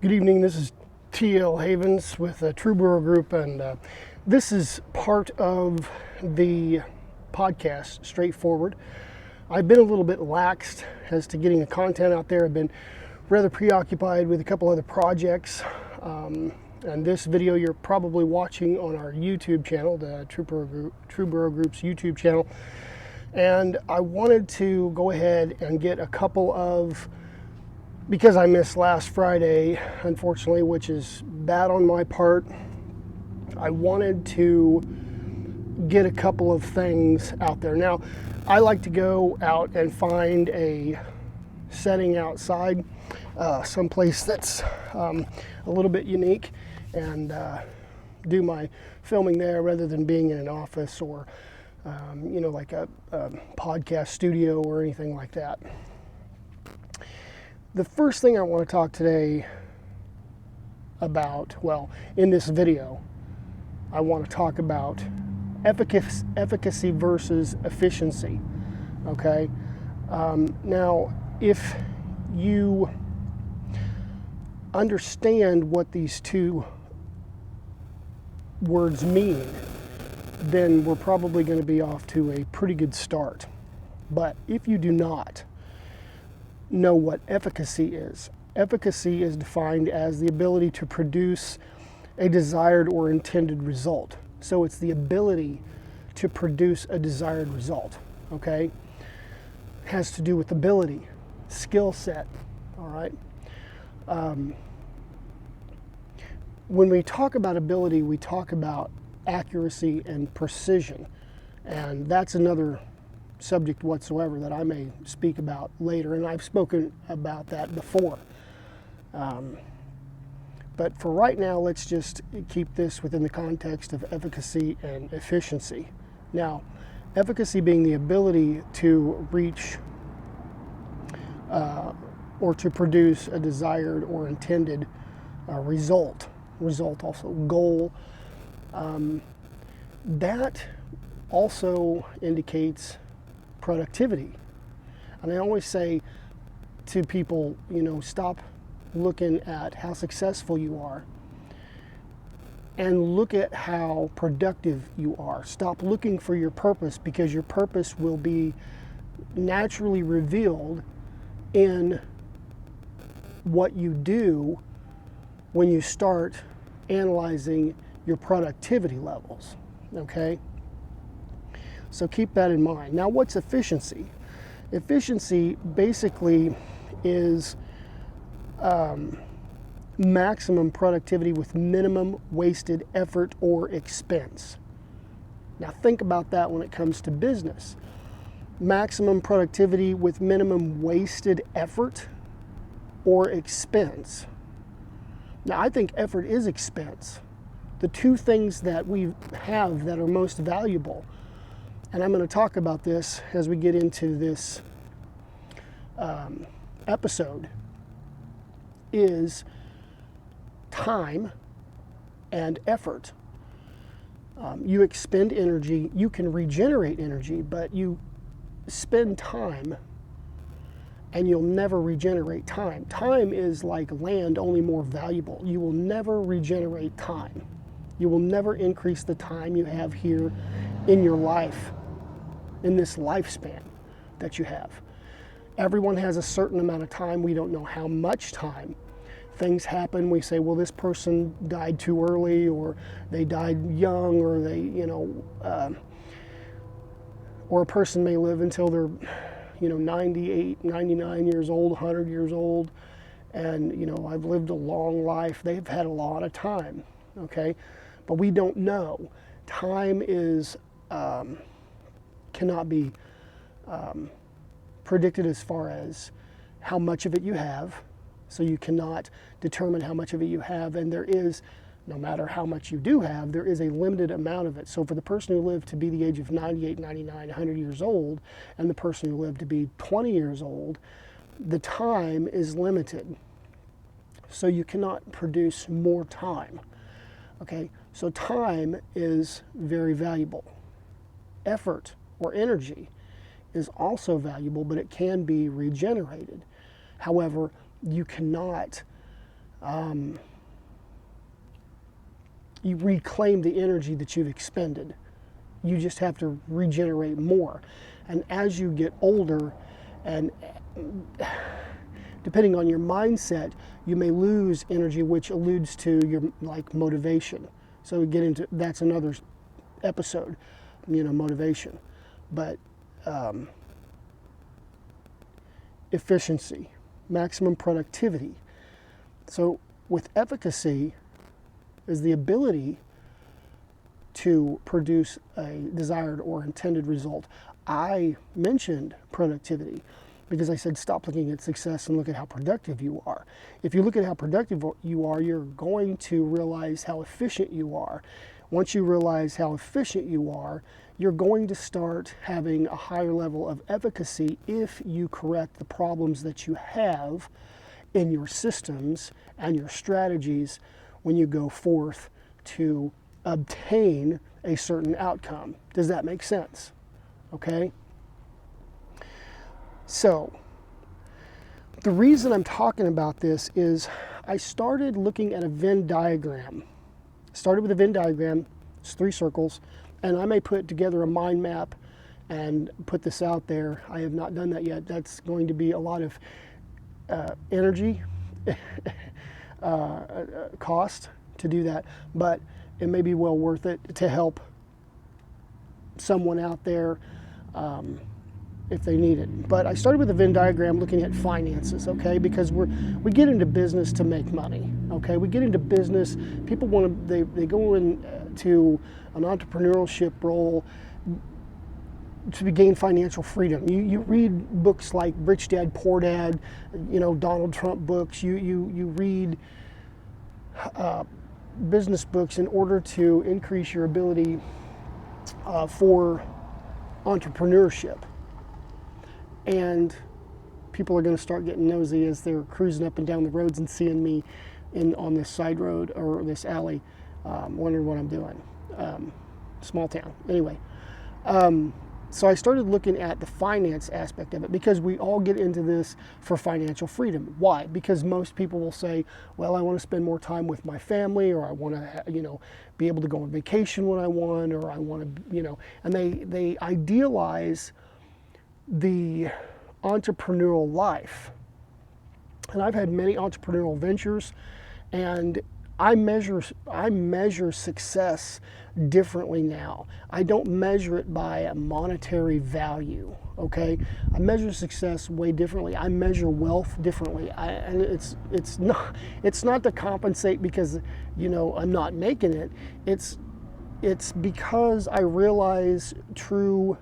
Good evening, this is T.L. Havens with True Brewer Group, and this is part of the podcast, Straightforward. I've been a little bit laxed as to getting the content out there. I've been rather preoccupied with a couple other projects, and this video you're probably watching on our YouTube channel, the True Brewer Group's YouTube channel, and I wanted to go ahead and get a couple of, because I missed last Friday, unfortunately, which is bad on my part, I wanted to get a couple of things out there. Now, I like to go out and find a setting outside, someplace that's a little bit unique, and do my filming there rather than being in an office or, like a podcast studio or anything like that. The first thing I want to talk today about, in this video, I want to talk about efficacy versus efficiency, okay? Now, if you understand what these two words mean, then we're probably going to be off to a pretty good start. But if you do not know what efficacy is defined as the ability to produce a desired or intended result. So it's the ability to produce a desired result, okay? Has to do with ability, skill set, all right? When we talk about ability, we talk about accuracy and precision, and that's another subject whatsoever that I may speak about later, and I've spoken about that before. But for right now, let's just keep this within the context of efficacy and efficiency. Now, efficacy being the ability to reach or to produce a desired or intended result also goal. That also indicates productivity. And I always say to people, stop looking at how successful you are and look at how productive you are. Stop looking for your purpose, because your purpose will be naturally revealed in what you do when you start analyzing your productivity levels, okay? So keep that in mind. Now, what's efficiency? Efficiency basically is maximum productivity with minimum wasted effort or expense. Now, think about that when it comes to business. Maximum productivity with minimum wasted effort or expense. Now, I think effort is expense. The two things that we have that are most valuable, and I'm going to talk about this as we get into this episode, is time and effort. You expend energy, you can regenerate energy, but you spend time and you'll never regenerate time. Time is like land, only more valuable. You will never regenerate time. You will never increase the time you have here in your life, in this lifespan that you have. Everyone has a certain amount of time. We don't know how much time. Things happen. We say, well, this person died too early, or they died young, or they, or a person may live until they're, 98, 99 years old, 100 years old. And, I've lived a long life. They've had a lot of time, okay? But we don't know. Time is, cannot be predicted as far as how much of it you have. So you cannot determine how much of it you have, and there is, no matter how much you do have, there is a limited amount of it. So for the person who lived to be the age of 98, 99, 100 years old, and the person who lived to be 20 years old, the time is limited. So you cannot produce more time, okay? So time is very valuable. Effort or energy is also valuable, but it can be regenerated. However, you cannot you reclaim the energy that you've expended. You just have to regenerate more. And as you get older, and depending on your mindset, you may lose energy, which alludes to your motivation. So we get into, that's another episode, motivation. But efficiency, maximum productivity. So with efficacy is the ability to produce a desired or intended result. I mentioned productivity because I said stop looking at success and look at how productive you are. If you look at how productive you are, you're going to realize how efficient you are. Once you realize how efficient you are, you're going to start having a higher level of efficacy if you correct the problems that you have in your systems and your strategies when you go forth to obtain a certain outcome. Does that make sense? Okay? So, the reason I'm talking about this is I started looking at a Venn diagram. Started with a Venn diagram, it's 3 circles, and I may put together a mind map and put this out there. I have not done that yet. That's going to be a lot of energy, cost to do that, but it may be well worth it to help someone out there if they need it. But I started with a Venn diagram looking at finances, okay? Because we get into business to make money, okay? We get into business, people want to, they go into an entrepreneurship role to gain financial freedom. You read books like Rich Dad, Poor Dad, Donald Trump books. You read business books in order to increase your ability for entrepreneurship. And people are going to start getting nosy as they're cruising up and down the roads and seeing me on this side road or this alley, wondering what I'm doing. Small town. Anyway. So I started looking at the finance aspect of it because we all get into this for financial freedom. Why? Because most people will say, well, I want to spend more time with my family, or I want to, be able to go on vacation when I want, or I want to, and they idealize the entrepreneurial life. And I've had many entrepreneurial ventures, and I measure success differently now. I don't measure it by a monetary value, okay? I measure success way differently. I measure wealth differently. And it's not to compensate because, I'm not making it. It's because I realize true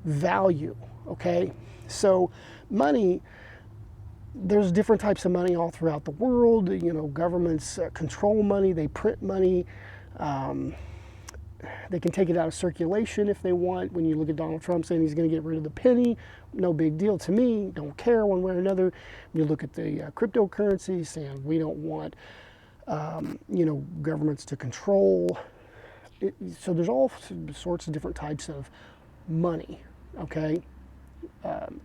value, okay? So money, there's different types of money all throughout the world. Governments control money, they print money. They can take it out of circulation if they want. When you look at Donald Trump saying he's going to get rid of the penny, no big deal to me, don't care one way or another. You look at the cryptocurrency saying we don't want, governments to control. So there's all sorts of different types of money, okay?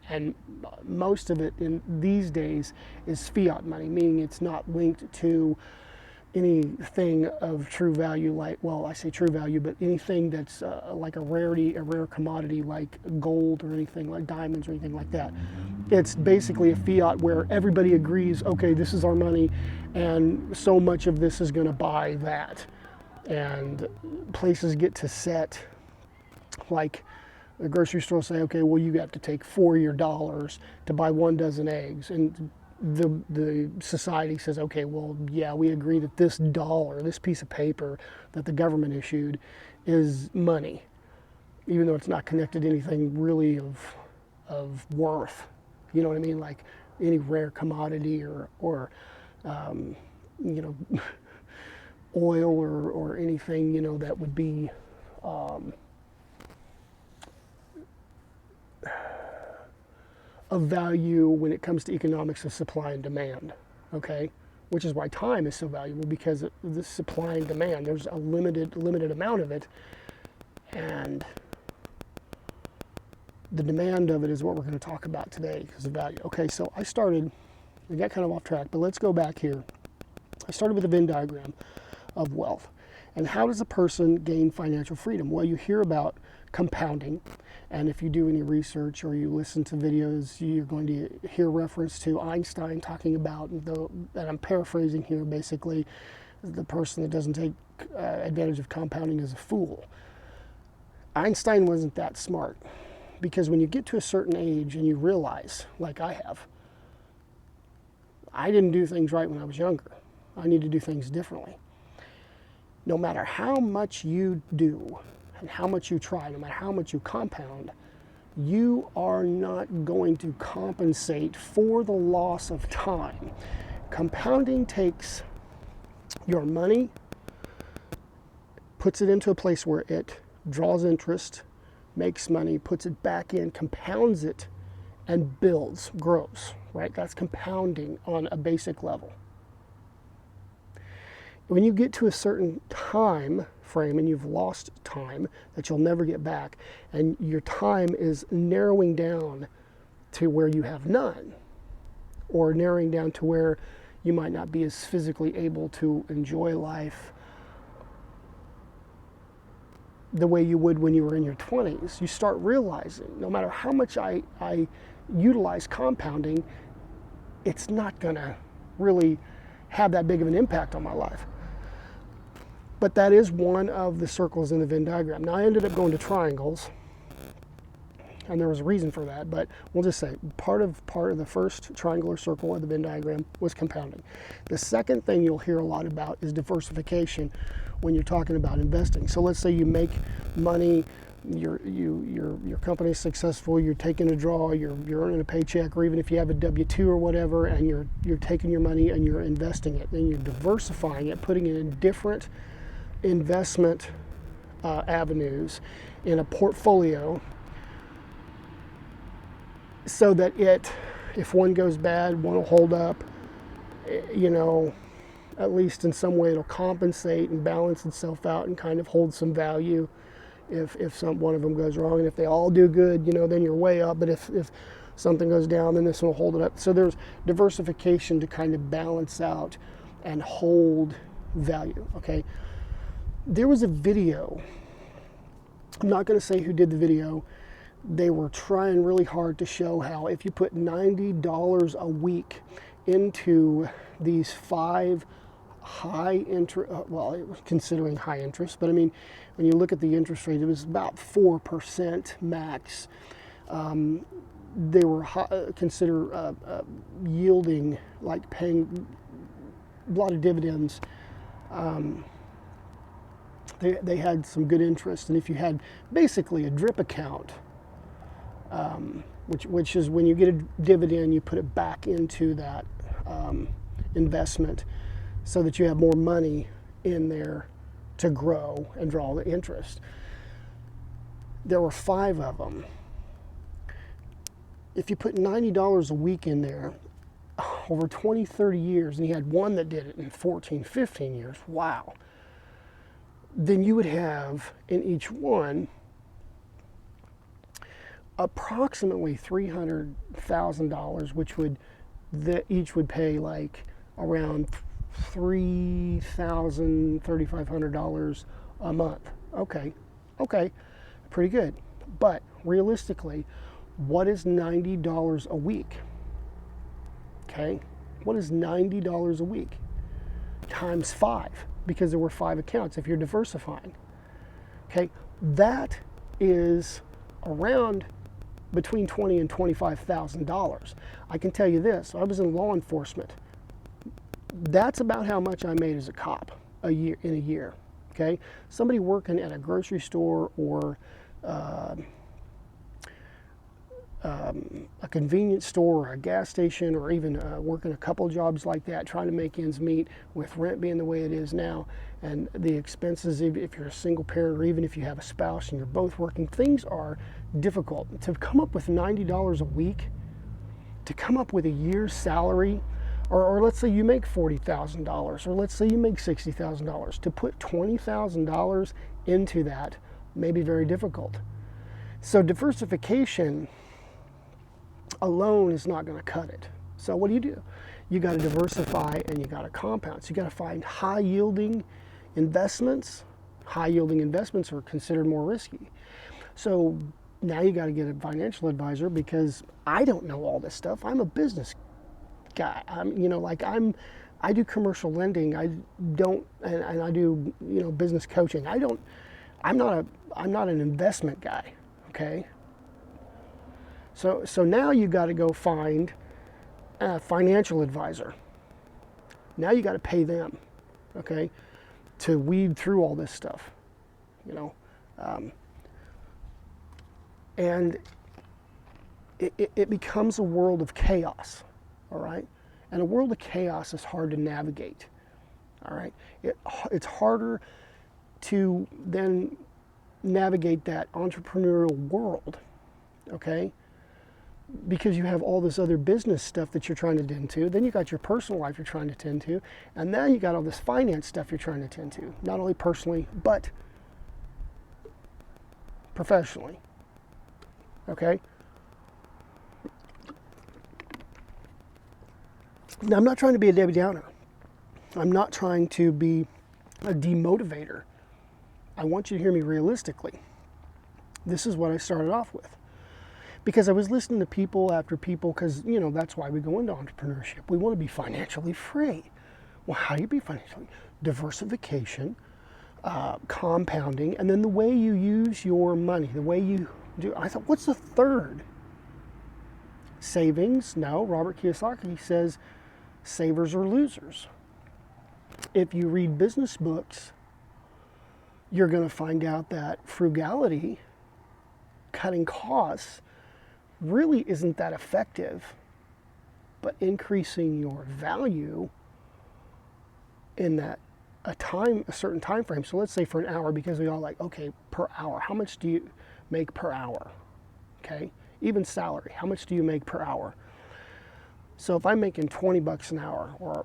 And most of it in these days is fiat money, meaning it's not linked to anything of true value, I say true value, but anything that's like a rare commodity like gold or anything like diamonds or anything like that. It's basically a fiat where everybody agrees, okay, this is our money, and so much of this is going to buy that. And places get to set, like the grocery store say, okay, well, you have to take 4 of your dollars to buy 1 dozen eggs. And the society says, okay, well, yeah, we agree that this dollar, this piece of paper that the government issued is money, even though it's not connected to anything really of worth. You know what I mean? Like any rare commodity or oil or anything, that would be of value when it comes to economics of supply and demand, okay? Which is why time is so valuable, because of the supply and demand. There's a limited amount of it, and the demand of it is what we're going to talk about today because of value. Okay, so we got kind of off track, but let's go back here. I started with a Venn diagram of wealth. And how does a person gain financial freedom? Well, you hear about compounding. And if you do any research or you listen to videos, you're going to hear reference to Einstein talking about, and I'm paraphrasing here, basically, the person that doesn't take advantage of compounding is a fool. Einstein wasn't that smart, because when you get to a certain age and you realize, like I have, I didn't do things right when I was younger. I need to do things differently. No matter how much you do and how much you try, no matter how much you compound, you are not going to compensate for the loss of time. Compounding takes your money, puts it into a place where it draws interest, makes money, puts it back in, compounds it, and builds, grows, right? That's compounding on a basic level. When you get to a certain time frame and you've lost time that you'll never get back, and your time is narrowing down to where you have none, or narrowing down to where you might not be as physically able to enjoy life the way you would when you were in your 20s, you start realizing no matter how much I utilize compounding, it's not going to really have that big of an impact on my life. But that is one of the circles in the Venn diagram. Now, I ended up going to triangles, and there was a reason for that, but we'll just say part of the first triangular circle of the Venn diagram was compounding. The second thing you'll hear a lot about is diversification when you're talking about investing. So let's say you make money, your company is successful, you're taking a draw, you're earning a paycheck, or even if you have a W-2 or whatever, and you're taking your money and you're investing it, then you're diversifying it, putting it in different investment avenues in a portfolio, so that if one goes bad, one will hold up, at least in some way it'll compensate and balance itself out and kind of hold some value if one of them goes wrong. And if they all do good, then you're way up. But if something goes down, then this one will hold it up. So there's diversification to kind of balance out and hold value, okay? There was a video, I'm not going to say who did the video. They were trying really hard to show how if you put $90 a week into these 5 high interest, well, it was considering high interest, but I mean, when you look at the interest rate, it was about 4% max. They were consider yielding, like paying a lot of dividends. They had some good interest, and if you had basically a drip account, which is when you get a dividend, you put it back into that investment so that you have more money in there to grow and draw the interest. There were 5 of them. If you put $90 a week in there over 20, 30 years, and you had one that did it in 14, 15 years, wow. Then you would have in each one approximately $300,000, which each would pay like around $3,000, $3,500 a month. Okay, pretty good. But realistically, what is $90 a week? Okay, what is $90 a week? Times 5, because there were 5 accounts if you're diversifying. Okay, that is around between $20,000 and $25,000. I can tell you this, I was in law enforcement. That's about how much I made as a cop in a year. Okay, somebody working at a grocery store or a convenience store or a gas station, or even working a couple jobs like that, trying to make ends meet with rent being the way it is now, and the expenses if you're a single parent, or even if you have a spouse and you're both working, things are difficult. To come up with $90 a week, to come up with a year's salary, or let's say you make $40,000, or let's say you make $60,000, to put $20,000 into that may be very difficult. So diversification alone is not going to cut it. So what do? You got to diversify and you got to compound. So you got to find high yielding investments. High yielding investments are considered more risky. So now you got to get a financial advisor, because I don't know all this stuff. I'm a business guy. I do commercial lending. I don't, and I do, business coaching. I'm not an investment guy. Okay. So now you got to go find a financial advisor. Now you got to pay them, okay, to weed through all this stuff, and it becomes a world of chaos, all right? And a world of chaos is hard to navigate, all right? It's harder to then navigate that entrepreneurial world, okay? Because you have all this other business stuff that you're trying to tend to. Then you got your personal life you're trying to tend to. And now you got all this finance stuff you're trying to tend to. Not only personally, but professionally. Okay? Now, I'm not trying to be a Debbie Downer. I'm not trying to be a demotivator. I want you to hear me realistically. This is what I started off with. Because I was listening to people after people, because, that's why we go into entrepreneurship. We want to be financially free. Well, how do you be financially? Diversification, compounding, and then the way you use your money, the way you do. I thought, what's the third? Savings? No, Robert Kiyosaki says savers are losers. If you read business books, you're going to find out that frugality, cutting costs, really isn't that effective, but increasing your value in a certain time frame. So let's say for an hour, because we all okay, per hour, how much do you make per hour? Okay, even salary, how much do you make per hour? So if I'm making $20 an hour, or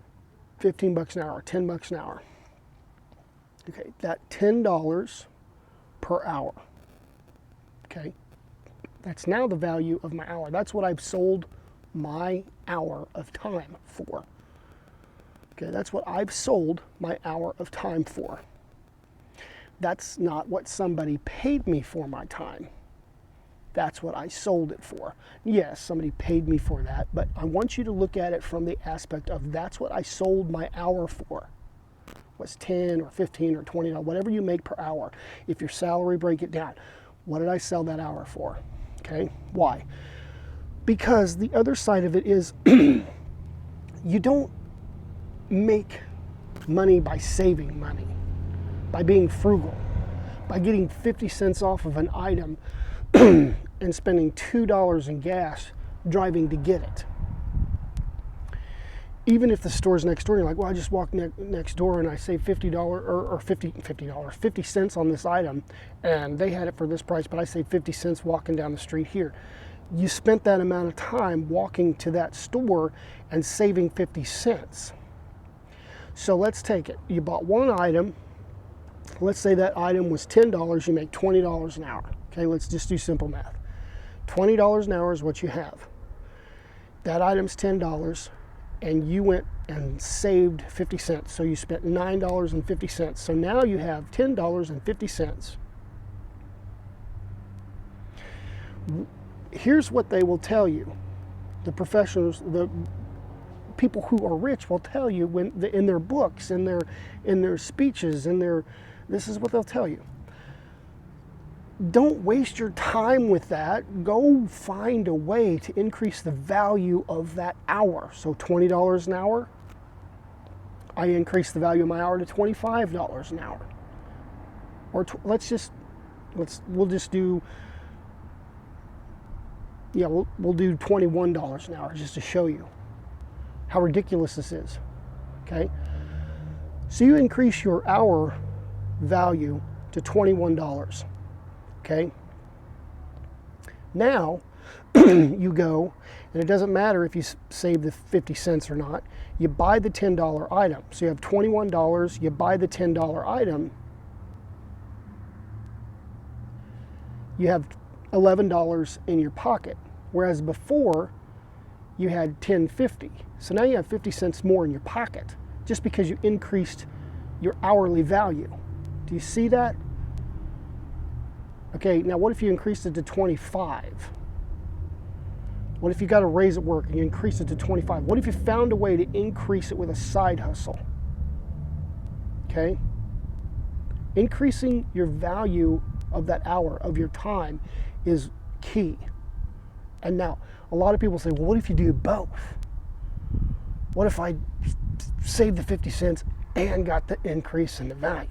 $15 an hour, or $10 an hour, okay, that $10 per hour, okay, that's now the value of my hour. That's what I've sold my hour of time for. Okay, that's what I've sold my hour of time for. That's not what somebody paid me for my time. That's what I sold it for. Yes, somebody paid me for that, but I want you to look at it from the aspect of that's what I sold my hour for. Was 10 or 15 or $20, whatever you make per hour. If your salary, break it down. What did I sell that hour for? Okay, why? Because the other side of it is you don't make money by saving money, by being frugal, by getting 50 cents off of an item and spending $2 in gas driving to get it. Even if the store's next door, you're like, well, I just walked next door and I saved $50 or $50 50 cents on this item, and they had it for this price, but I saved 50 cents walking down the street here. You spent that amount of time walking to that store and saving 50 cents. So let's take it. You bought one item. Let's say that item was $10. You make $20 an hour. Okay, let's just do simple math. $20 an hour is what you have. That item's $10. And you went and saved 50 cents. So you spent $9.50. So now you have $10.50. Here's what they will tell you. The professionals, the people who are rich will tell you in their books, in their speeches, this is what they'll tell you. Don't waste your time with that. Go find a way to increase the value of that hour. So $20 an hour, I increase the value of my hour to $25 an hour. Or we'll do $21 an hour just to show you how ridiculous this is. Okay? So you increase your hour value to $21. Okay? Now, you go, and it doesn't matter if you save the 50 cents or not, you buy the $10 item. So you have $21, you buy the $10 item, you have $11 in your pocket. Whereas before, you had 10.50. So now you have 50 cents more in your pocket just because you increased your hourly value. Do you see that? Okay, now what if you increased it to 25? What if you got a raise at work and you increased it to 25? What if you found a way to increase it with a side hustle? Okay? Increasing your value of that hour, of your time, is key. And now, a lot of people say, well, what if you do both? What if I saved the 50 cents and got the increase in the value?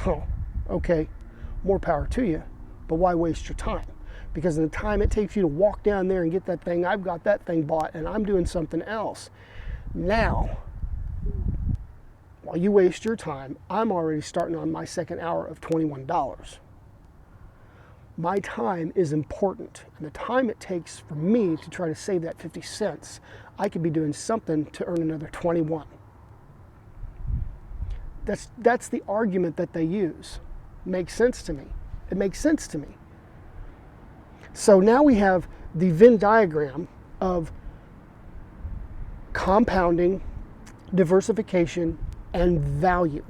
Oh, okay, more power to you, but why waste your time? Because in the time it takes you to walk down there and get that thing, I've got that thing bought and I'm doing something else. Now, while you waste your time, I'm already starting on my second hour of $21. My time is important, and the time it takes for me to try to save that 50 cents, I could be doing something to earn another 21. That's the argument that they use. Makes sense to me. It makes sense to me. So now we have the Venn diagram of compounding, diversification, and value.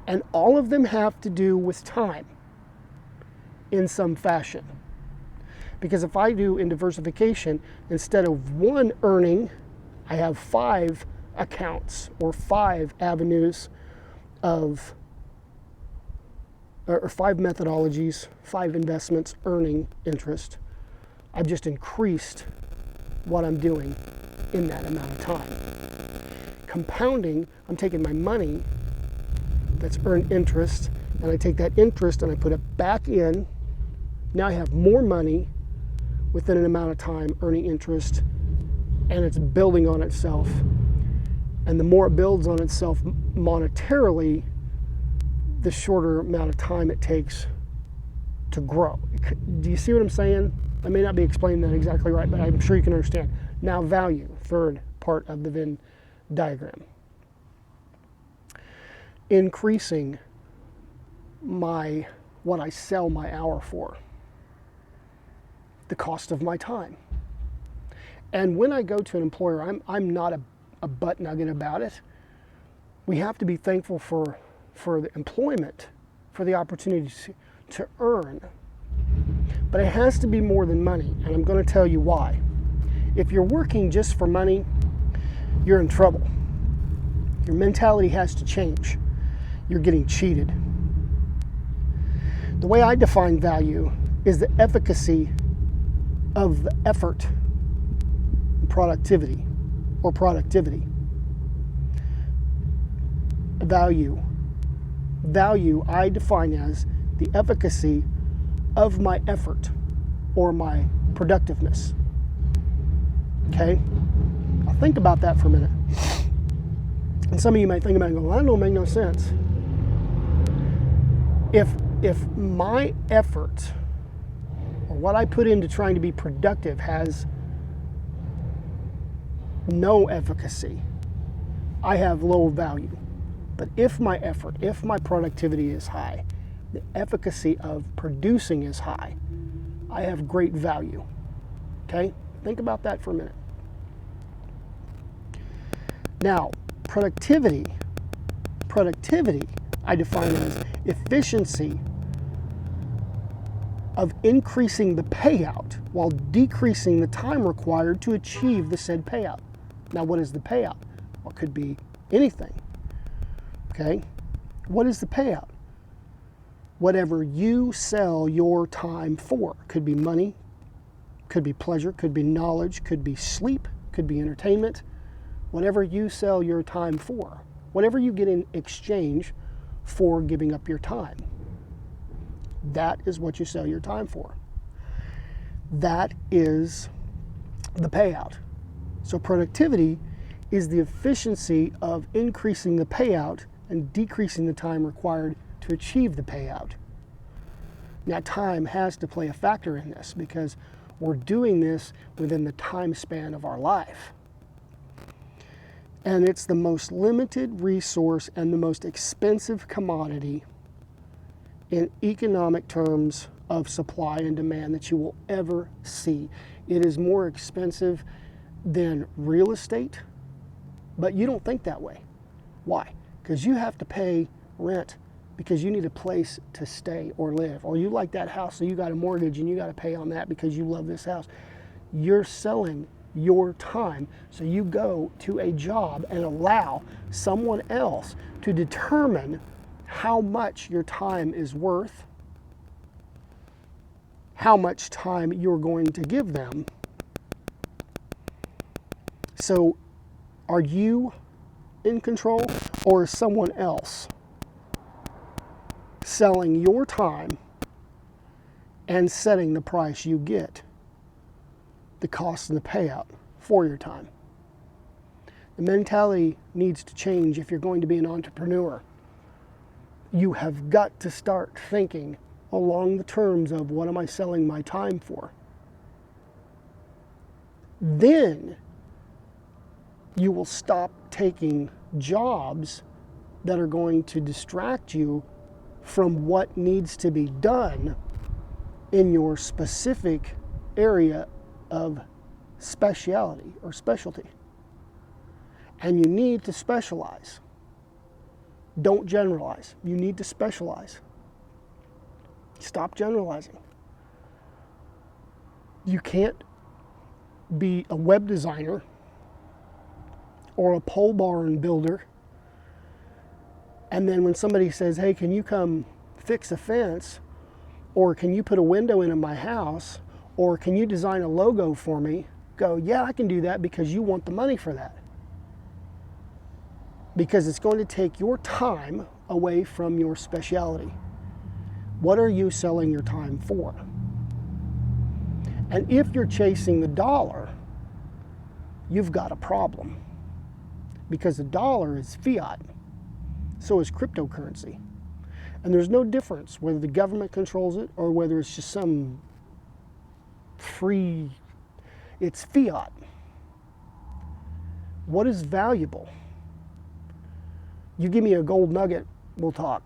And all of them have to do with time in some fashion. Because if I do in diversification, instead of one earning, I have 5 accounts or 5 avenues of, or 5 methodologies, 5 investments earning interest. I've just increased what I'm doing in that amount of time. Compounding, I'm taking my money that's earned interest, and I take that interest and I put it back in. Now I have more money within an amount of time earning interest, and it's building on itself. And the more it builds on itself monetarily, the shorter amount of time it takes to grow. Do you see what I'm saying? I may not be explaining that exactly right, but I'm sure you can understand. Now value, third part of the Venn diagram. Increasing what I sell my hour for. The cost of my time. And when I go to an employer, I'm not a butt nugget about it. We have to be thankful for the employment, for the opportunity to earn. But it has to be more than money, and I'm going to tell you why. If you're working just for money, you're in trouble. Your mentality has to change. You're getting cheated. The way I define value is the efficacy of the effort and productivity. Value I define as the efficacy of my effort or my productiveness. Okay? I'll think about that for a minute. And some of you might think about it and go, well, that don't make no sense. If my effort or what I put into trying to be productive has no efficacy, I have low value. But if my effort, if my productivity is high, the efficacy of producing is high, I have great value. Okay? Think about that for a minute. Now, productivity I define as efficiency of increasing the payout while decreasing the time required to achieve the said payout. Now, what is the payout? Well, it could be anything. Okay? What is the payout? Whatever you sell your time for. Could be money, could be pleasure, could be knowledge, could be sleep, could be entertainment. Whatever you sell your time for. Whatever you get in exchange for giving up your time. That is what you sell your time for. That is the payout. So productivity is the efficiency of increasing the payout and decreasing the time required to achieve the payout. Now, time has to play a factor in this because we're doing this within the time span of our life. And it's the most limited resource and the most expensive commodity in economic terms of supply and demand that you will ever see. It is more expensive than real estate, but you don't think that way. Why? Because you have to pay rent because you need a place to stay or live, or you like that house, so you got a mortgage and you got to pay on that because you love this house. You're selling your time, so you go to a job and allow someone else to determine how much your time is worth, how much time you're going to give them. So are you in control, or is someone else selling your time and setting the price you get, the cost and the payout for your time? The mentality needs to change if you're going to be an entrepreneur. You have got to start thinking along the terms of, what am I selling my time for? Then you will stop taking jobs that are going to distract you from what needs to be done in your specific area of speciality or specialty. And you need to specialize. Don't generalize. You need to specialize. Stop generalizing. You can't be a web designer or a pole barn builder, and then when somebody says, hey, can you come fix a fence, or can you put a window into my house, or can you design a logo for me, go, yeah, I can do that, because you want the money for that. Because it's going to take your time away from your specialty. What are you selling your time for? And if you're chasing the dollar, you've got a problem. Because the dollar is fiat, so is cryptocurrency. And there's no difference whether the government controls it or whether it's just some free, it's fiat. What is valuable? You give me a gold nugget, we'll talk.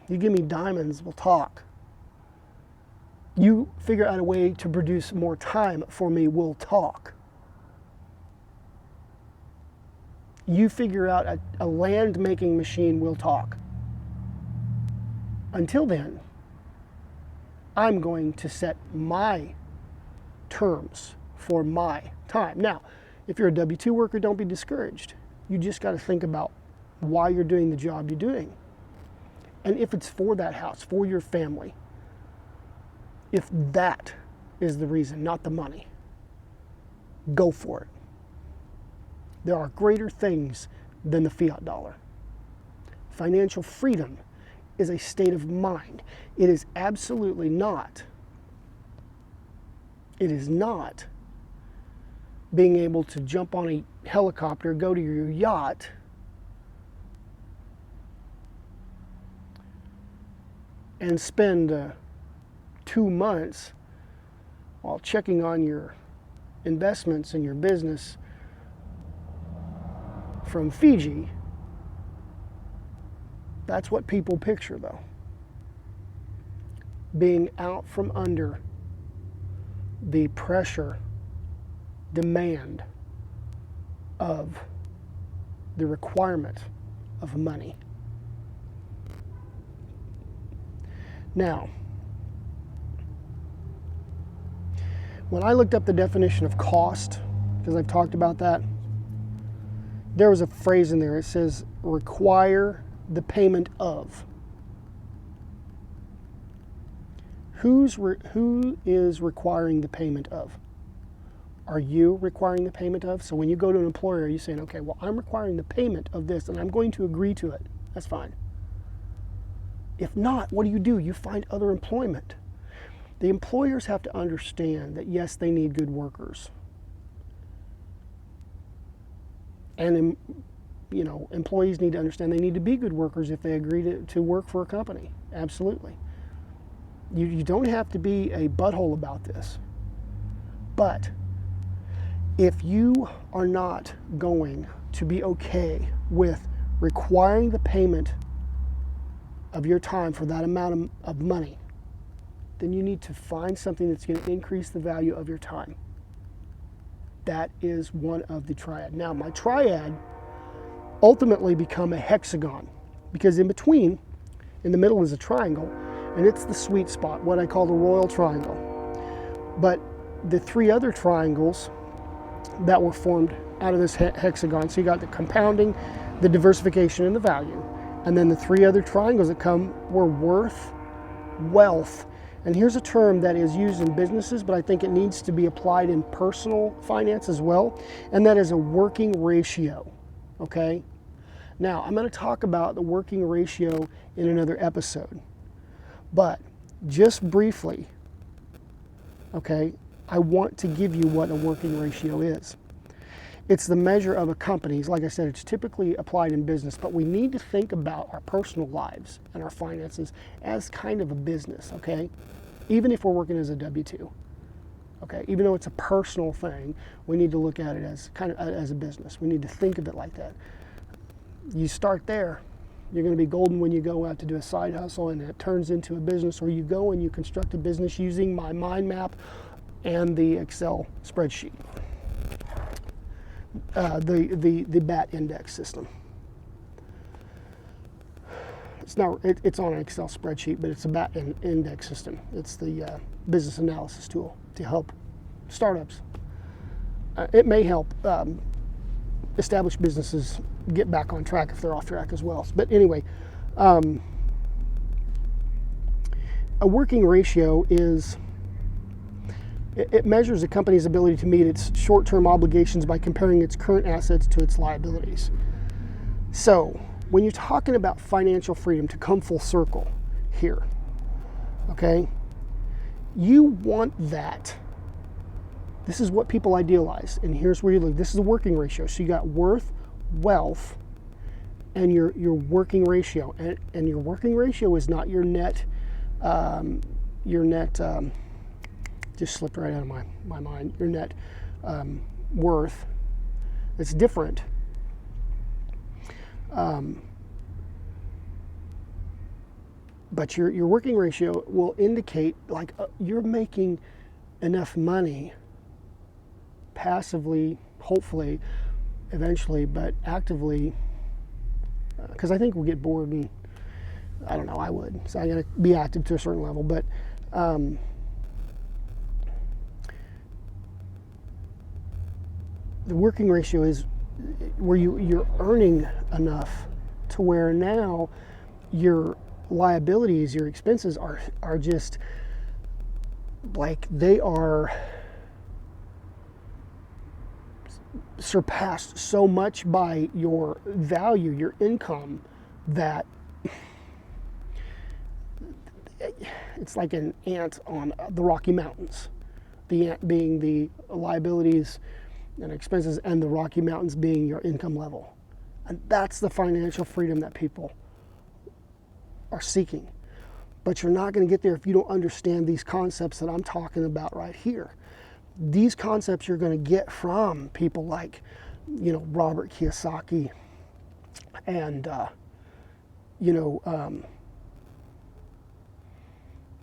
You give me diamonds, we'll talk. You figure out a way to produce more time for me, we'll talk. You figure out a land making machine, we'll talk. Until then, I'm going to set my terms for my time. Now, if you're a W-2 worker, don't be discouraged. You just got to think about why you're doing the job you're doing. And if it's for that house, for your family, if that is the reason, not the money, go for it. There are greater things than the fiat dollar. Financial freedom is a state of mind. It is absolutely not. It is not being able to jump on a helicopter, go to your yacht, and spend 2 months while checking on your investments in your business from Fiji. That's what people picture, though. Being out from under the pressure, demand of the requirement of money. Now, when I looked up the definition of cost, because I've talked about that, there was a phrase in there. It says, require the payment of. Who is requiring the payment of? Are you requiring the payment of? So when you go to an employer, are you saying, okay, well, I'm requiring the payment of this and I'm going to agree to it. That's fine. If not, what do? You find other employment. The employers have to understand that, yes, they need good workers. And employees need to understand they need to be good workers if they agree to work for a company. Absolutely. You don't have to be a butthole about this. But if you are not going to be okay with requiring the payment of your time for that amount of money, then you need to find something that's going to increase the value of your time. That is one of the triad. Now, my triad ultimately become a hexagon because in between, in the middle is a triangle, and it's the sweet spot, what I call the royal triangle. But the three other triangles that were formed out of this hexagon, so you got the compounding, the diversification, and the value. And then the three other triangles that come were worth, wealth. And here's a term that is used in businesses, but I think it needs to be applied in personal finance as well, and that is a working ratio, okay? Now, I'm going to talk about the working ratio in another episode, but just briefly, okay, I want to give you what a working ratio is. It's the measure of a company's, like I said, it's typically applied in business, but we need to think about our personal lives and our finances as kind of a business, okay? Even if we're working as a W-2, okay? Even though it's a personal thing, we need to look at it as kind of as a business. We need to think of it like that. You start there, you're going to be golden when you go out to do a side hustle and it turns into a business, or you go and you construct a business using my mind map and the Excel spreadsheet. The BAT index system. It's on an Excel spreadsheet, but it's a BAT index system. It's the business analysis tool to help startups. It may help established businesses get back on track if they're off track as well. But anyway, a working ratio is, it measures a company's ability to meet its short-term obligations by comparing its current assets to its liabilities. So, when you're talking about financial freedom, to come full circle here, okay, you want that. This is what people idealize, and here's where you look. This is a working ratio. So you got worth, wealth, and your working ratio. And your working ratio is not your net, just slipped right out of my mind, your net worth. It's different. But your working ratio will indicate like you're making enough money passively, hopefully, eventually, but actively, because I think we'll get bored, and I don't know, I would. So I got to be active to a certain level, but the working ratio is where you're earning enough to where now your liabilities, your expenses are just like they are surpassed so much by your value, your income, that it's like an ant on the Rocky Mountains. The ant being the liabilities and expenses, and the Rocky Mountains being your income level. And that's the financial freedom that people are seeking. But you're not going to get there if you don't understand these concepts that I'm talking about right here. These concepts you're going to get from people like, Robert Kiyosaki and,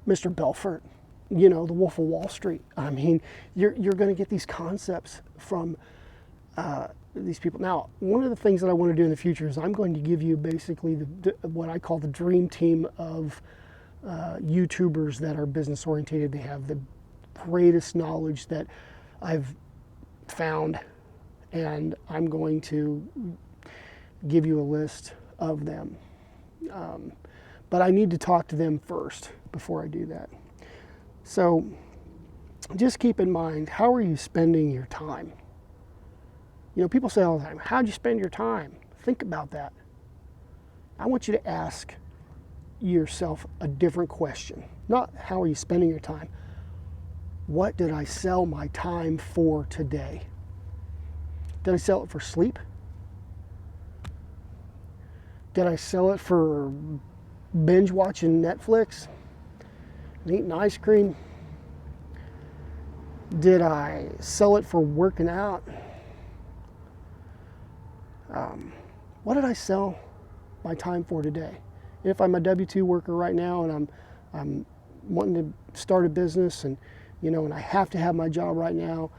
Mr. Belfort, the Wolf of Wall Street. I mean, you're going to get these concepts from these people. Now, one of the things that I want to do in the future is I'm going to give you basically what I call the dream team of YouTubers that are business oriented. They have the greatest knowledge that I've found, and I'm going to give you a list of them. But I need to talk to them first before I do that. So just keep in mind, how are you spending your time? People say all the time, how'd you spend your time? Think about that. I want you to ask yourself a different question. Not how are you spending your time? What did I sell my time for today? Did I sell it for sleep? Did I sell it for binge watching Netflix and eating ice cream? Did I sell it for working out? What did I sell my time for today? If I'm a W-2 worker right now and I'm wanting to start a business and I have to have my job right now,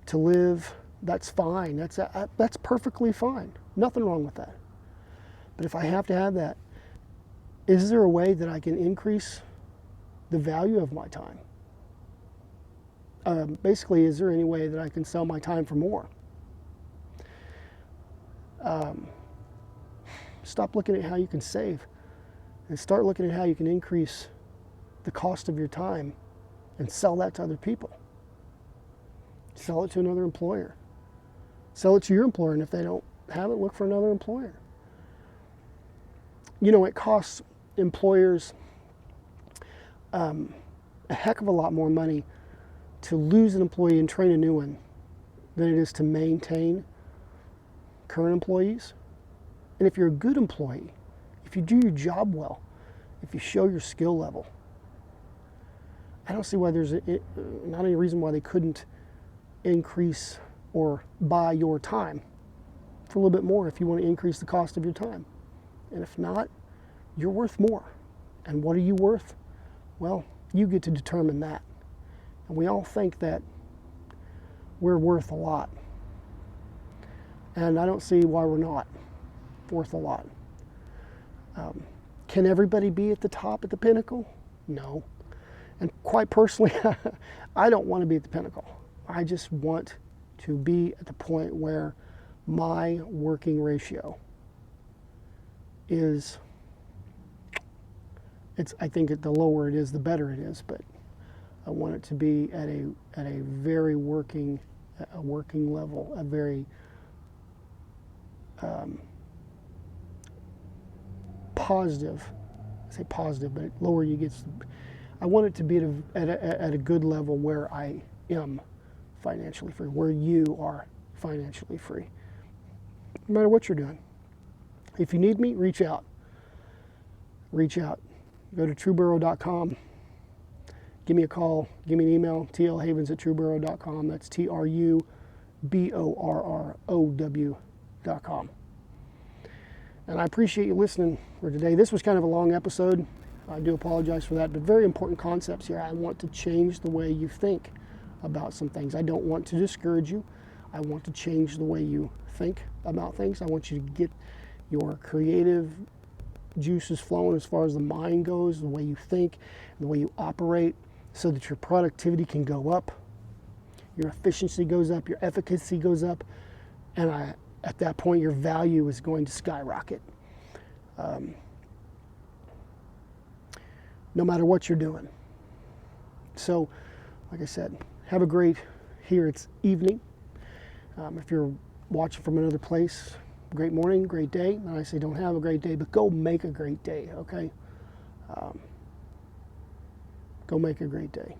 to live, that's fine. That's perfectly fine. Nothing wrong with that. But if I have to have that, is there a way that I can increase the value of my time? Basically, is there any way that I can sell my time for more? Stop looking at how you can save and start looking at how you can increase the cost of your time and sell that to other people. Sell it to another employer. Sell it to your employer, and if they don't have it, look for another employer. You know, it costs employers a heck of a lot more money to lose an employee and train a new one than it is to maintain current employees. And if you're a good employee, if you do your job well, if you show your skill level, I don't see why there's not any reason why they couldn't increase or buy your time for a little bit more if you want to increase the cost of your time. And if not, you're worth more. And what are you worth? Well, you get to determine that. And we all think that we're worth a lot. And I don't see why we're not worth a lot. Can everybody be at the top, at the pinnacle? No. And quite personally, I don't want to be at the pinnacle. I just want to be at the point where my working ratio is, I think the lower it is, the better it is, but I want it to be at a very working level, a very positive. I say positive, but lower you get. I want it to be at a good level where I am financially free, where you are financially free. No matter what you're doing. If you need me, reach out. Reach out. Go to trueburrow.com. Give me a call. Give me an email. tlhavens@trueburrow.com. That's trueborrow.com. And I appreciate you listening for today. This was kind of a long episode. I do apologize for that, but very important concepts here. I want to change the way you think about some things. I don't want to discourage you. I want to change the way you think about things. I want you to get your creative juices flowing as far as the mind goes, the way you think, the way you operate, so that your productivity can go up, your efficiency goes up, your efficacy goes up, and at that point your value is going to skyrocket. No matter what you're doing. So, like I said, have a great, here it's evening. If you're watching from another place, great morning, great day. And I say don't have a great day, but go make a great day, okay? Go make a great day.